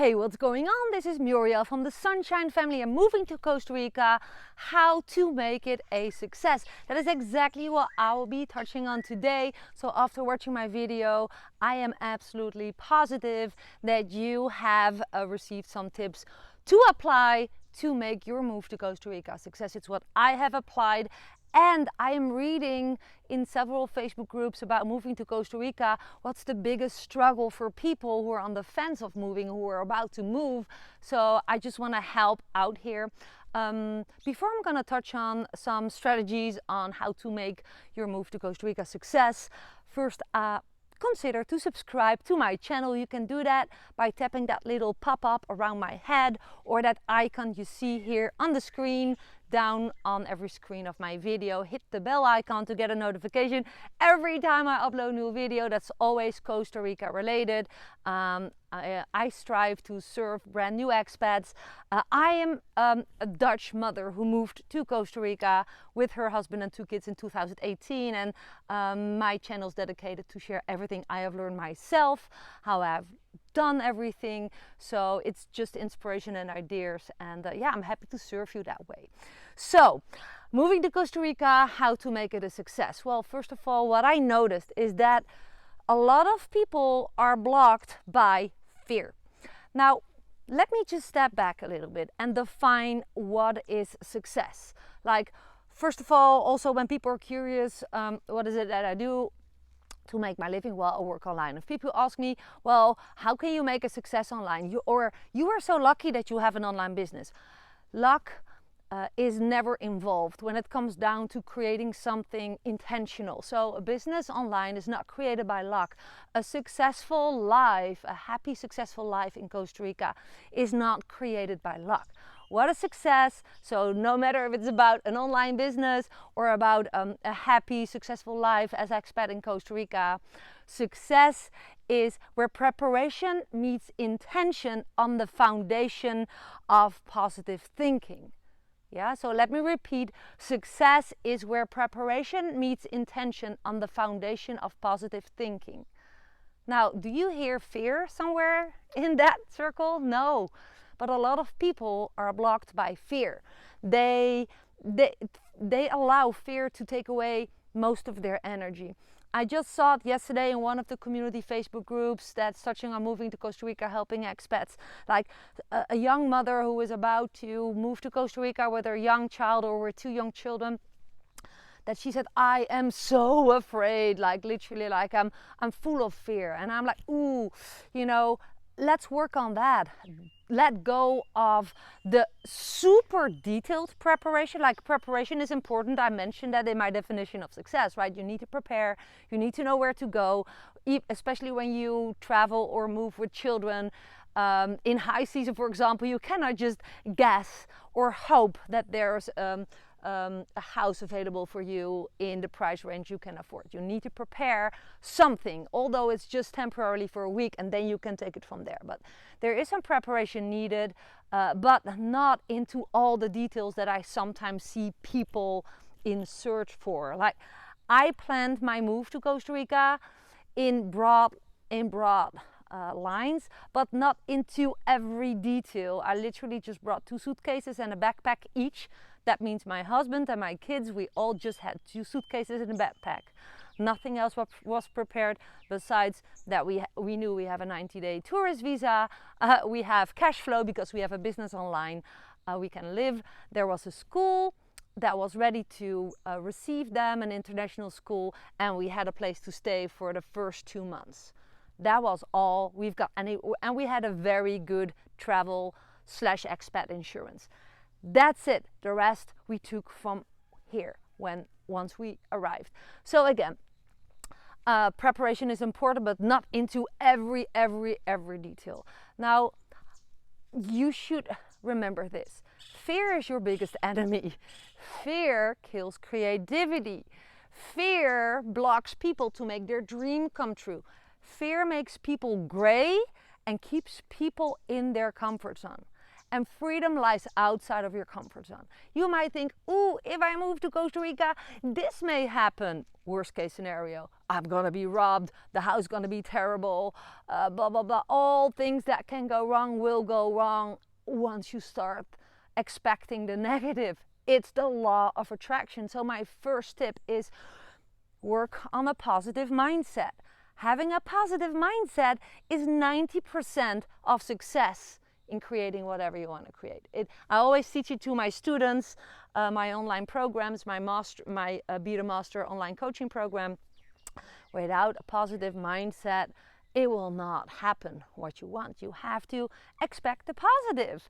Hey, what's going on? This is Muriel from the Sunshine Family. I'm moving to Costa Rica. How to make it a success. That is exactly what I will be touching on today. So after watching my video, I am absolutely positive that you have received some tips to apply to make your move to Costa Rica a success. It's what I have applied. And I am reading in several Facebook groups about moving to Costa Rica. What's the biggest struggle for people who are on the fence of moving, who are about to move? So I just want to help out here. Before I'm going to touch on some strategies on how to make your move to Costa Rica a success, first consider to subscribe to my channel. You can do that by tapping that little pop-up around my head or that icon you see here on the screen. Down on every screen of my video, hit the bell icon to get a notification every time I upload a new video. That's always Costa Rica related. I strive to serve brand new expats. I am a Dutch mother who moved to Costa Rica with her husband and 2 kids in 2018, and my channel is dedicated to share everything I have learned myself, how I've done everything. So it's just inspiration and ideas, and yeah, I'm happy to serve you that way. So moving to Costa Rica, how to make it a success? Well, first of all, what I noticed is that a lot of people are blocked by fear. Now let me just step back a little bit and define what is success. Like, first of all, also when people are curious, what is it that I do to make my living? Well, I work online. If people ask me, well, how can you make a success online? You are so lucky that you have an online business. Luck is never involved when it comes down to creating something intentional. So a business online is not created by luck. A successful life, a happy, successful life in Costa Rica is not created by luck. What a success. So no matter if it's about an online business or about a happy, successful life as expat in Costa Rica, success is where preparation meets intention on the foundation of positive thinking. Yeah, so let me repeat. Success is where preparation meets intention on the foundation of positive thinking. Now, do you hear fear somewhere in that circle? No. But a lot of people are blocked by fear. They allow fear to take away most of their energy. I just saw it yesterday in one of the community Facebook groups that's touching on moving to Costa Rica, helping expats. Like a young mother who is about to move to Costa Rica with her young child or with 2 young children, that she said, I am so afraid, like literally, like I'm full of fear. And I'm like, ooh, you know, let's work on that. Let go of the super detailed preparation. Like, preparation is important. I mentioned that in my definition of success, right? You need to prepare. You need to know where to go, especially when you travel or move with children. In high season, for example, you cannot just guess or hope that there's a house available for you in the price range you can afford. You need to prepare something, although it's just temporarily for a week, and then you can take it from there. But there is some preparation needed, but not into all the details that I sometimes see people in search for. Like, I planned my move to Costa Rica in broad lines, but not into every detail. I literally just brought 2 suitcases and a backpack each. That means my husband and my kids, we all just had 2 suitcases and a backpack. Nothing else was prepared besides that we knew we have a 90-day tourist visa. We have cash flow because we have a business online. We can live. There was a school that was ready to receive them, an international school, and we had a place to stay for the first 2 months. That was all we've got, and we had a very good travel/expat insurance. That's it. The rest we took from here once we arrived. So again, preparation is important, but not into every detail. Now, you should remember this. Fear is your biggest enemy. Fear kills creativity. Fear blocks people to make their dream come true. Fear makes people gray and keeps people in their comfort zone. And freedom lies outside of your comfort zone. You might think, ooh, if I move to Costa Rica, this may happen. Worst case scenario, I'm gonna be robbed, the house is gonna be terrible, blah, blah, blah. All things that can go wrong will go wrong once you start expecting the negative. It's the law of attraction. So my first tip is work on a positive mindset. Having a positive mindset is 90% of success in creating whatever you want to create. I always teach it to my students, my online programs, my Be the Master online coaching program. Without a positive mindset, it will not happen what you want. You have to expect the positive.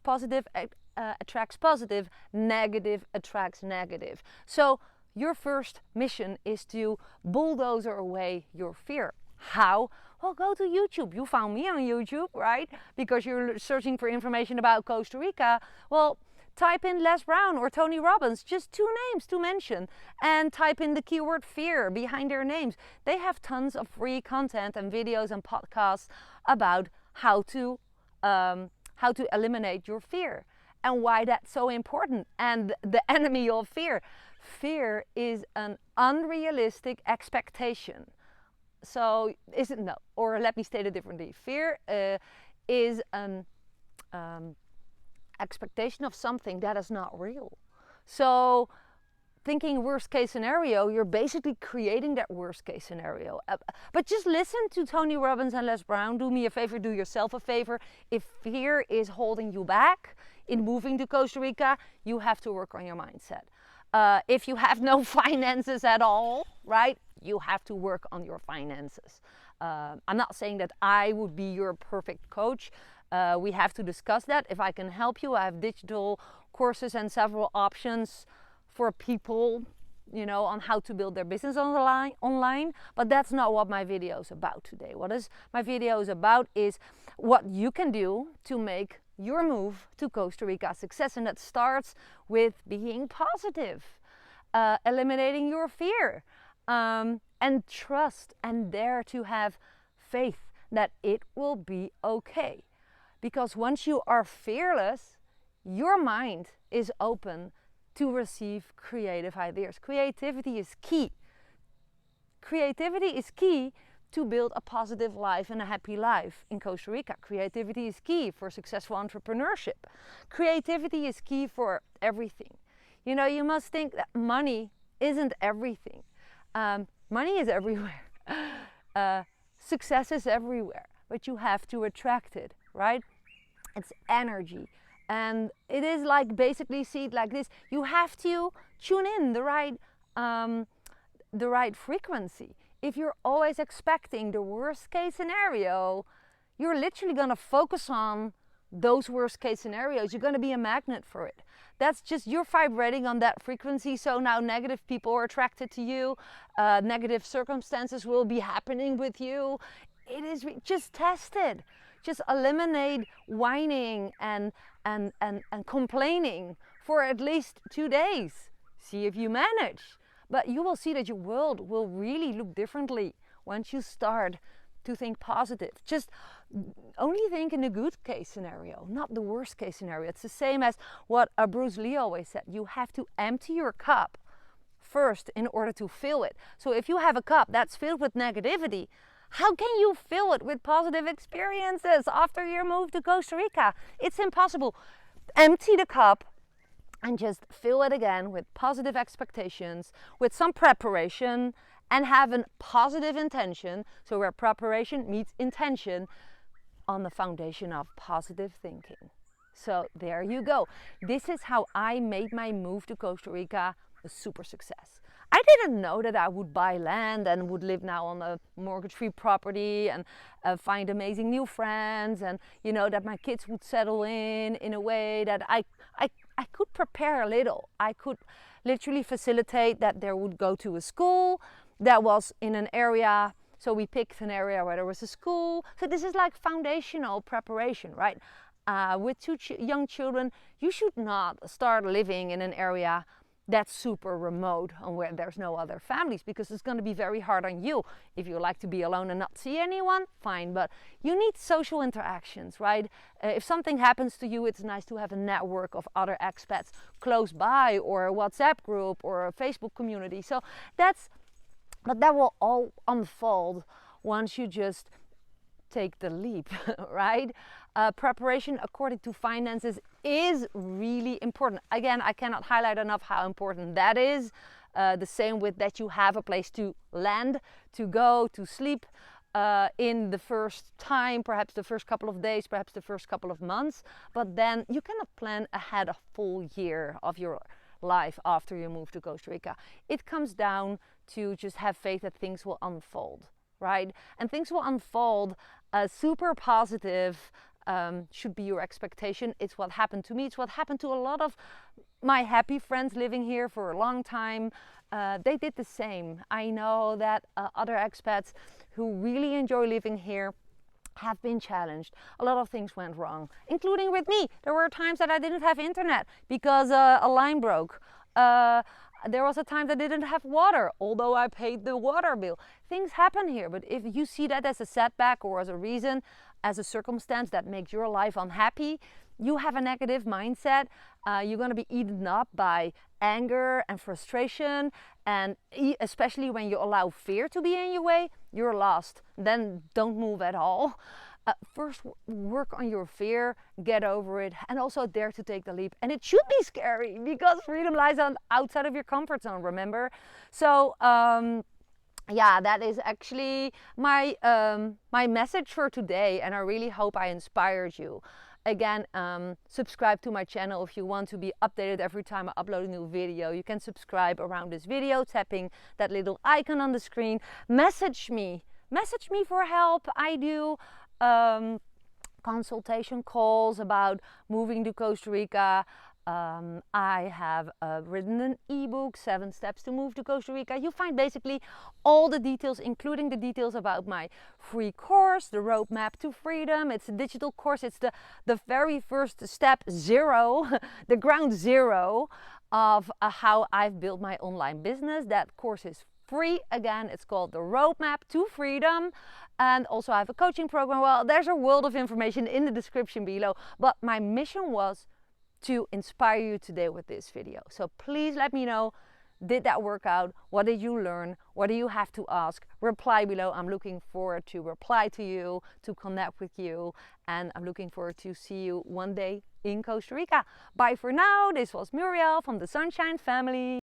Positive attracts positive, negative attracts negative. So your first mission is to bulldozer away your fear. How? Well, go to YouTube. You found me on YouTube, right? Because you're searching for information about Costa Rica. Well, type in Les Brown or Tony Robbins, just 2 names to mention, and type in the keyword fear behind their names. They have tons of free content and videos and podcasts about how to eliminate your fear and why that's so important. And the enemy of fear. Fear is an unrealistic expectation. So or let me state it differently. Fear is an expectation of something that is not real. So thinking worst case scenario, you're basically creating that worst case scenario. But just listen to Tony Robbins and Les Brown. Do me a favor, do yourself a favor. If fear is holding you back in moving to Costa Rica, you have to work on your mindset. If you have no finances at all, right, you have to work on your finances. I'm not saying that I would be your perfect coach. We have to discuss that. If I can help you, I have digital courses and several options for people, on how to build their business online. But that's not what my video is about today. My video is about is what you can do to make your move to Costa Rica a success. And that starts with being positive, eliminating your fear, and trust, and dare to have faith that it will be okay. Because once you are fearless, your mind is open to receive creative ideas. Creativity is key. Creativity is key to build a positive life and a happy life in Costa Rica. Creativity is key for successful entrepreneurship. Creativity is key for everything. You must think that money isn't everything. Money is everywhere. Success is everywhere, but you have to attract it, right? It's energy. And it is like, basically see it like this. You have to tune in the right frequency. If you're always expecting the worst case scenario, you're literally going to focus on those worst case scenarios. You're going to be a magnet for it. That's just, you're vibrating on that frequency. So now negative people are attracted to you. Negative circumstances will be happening with you. It is just test it. Just eliminate whining and complaining for at least 2 days. See if you manage. But you will see that your world will really look differently once you start to think positive. Just only think in the good case scenario, not the worst case scenario. It's the same as what Bruce Lee always said. You have to empty your cup first in order to fill it. So if you have a cup that's filled with negativity, how can you fill it with positive experiences after your move to Costa Rica? It's impossible. Empty the cup and just fill it again with positive expectations, with some preparation, and have a positive intention. So where preparation meets intention on the foundation of positive thinking. So there you go. This is how I made my move to Costa Rica a super success. I didn't know that I would buy land and would live now on a mortgage-free property and find amazing new friends, and that my kids would settle in a way that I could prepare a little. I could literally facilitate that they would go to a school that was in an area. So we picked an area where there was a school. So this is like foundational preparation, right? With 2 young children, you should not start living in an area that's super remote and where there's no other families, because it's going to be very hard on you. If you like to be alone and not see anyone, fine, but you need social interactions, right? If something happens to you, it's nice to have a network of other expats close by, or a WhatsApp group, or a Facebook community. So but that will all unfold once you just take the leap, right? Preparation according to finances is really important. Again, I cannot highlight enough how important that is. The same with that you have a place to land, to go, to sleep in the first time, perhaps the first couple of days, perhaps the first couple of months. But then you cannot plan ahead a full year of your life after you move to Costa Rica. It comes down to just have faith that things will unfold, right? And things will unfold super positive. Should be your expectation. It's what happened to me. It's what happened to a lot of my happy friends living here for a long time. They did the same. I know that other expats who really enjoy living here have been challenged. A lot of things went wrong, including with me. There were times that I didn't have internet because a line broke. There was a time that I didn't have water, although I paid the water bill. Things happen here, but if you see that as a setback or as a reason, as a circumstance that makes your life unhappy, you have a negative mindset. You're going to be eaten up by anger and frustration, and especially when you allow fear to be in your way, you're lost. Then don't move at all. First, work on your fear, get over it, and also dare to take the leap. And it should be scary because freedom lies outside of your comfort zone, remember? So, yeah, that is actually my message for today, and I really hope I inspired you. Again, subscribe to my channel if you want to be updated every time I upload a new video. You can subscribe around this video, tapping that little icon on the screen. Message me for help. I do consultation calls about moving to Costa Rica. I have written an ebook, 7 Steps to Move to Costa Rica. You find basically all the details, including the details about my free course, the roadmap to freedom. It's a digital course. It's the very first step, zero, the ground zero of how I've built my online business. That course is free. Again, it's called the roadmap to freedom. And also I have a coaching program. Well, there's a world of information in the description below. But my mission was to inspire you today with this video. So please let me know, did that work out? What did you learn? What do you have to ask? Reply below. I'm looking forward to reply to you, to connect with you, and I'm looking forward to see you one day in Costa Rica. Bye for now. This was Muriel from the Sunshine Family.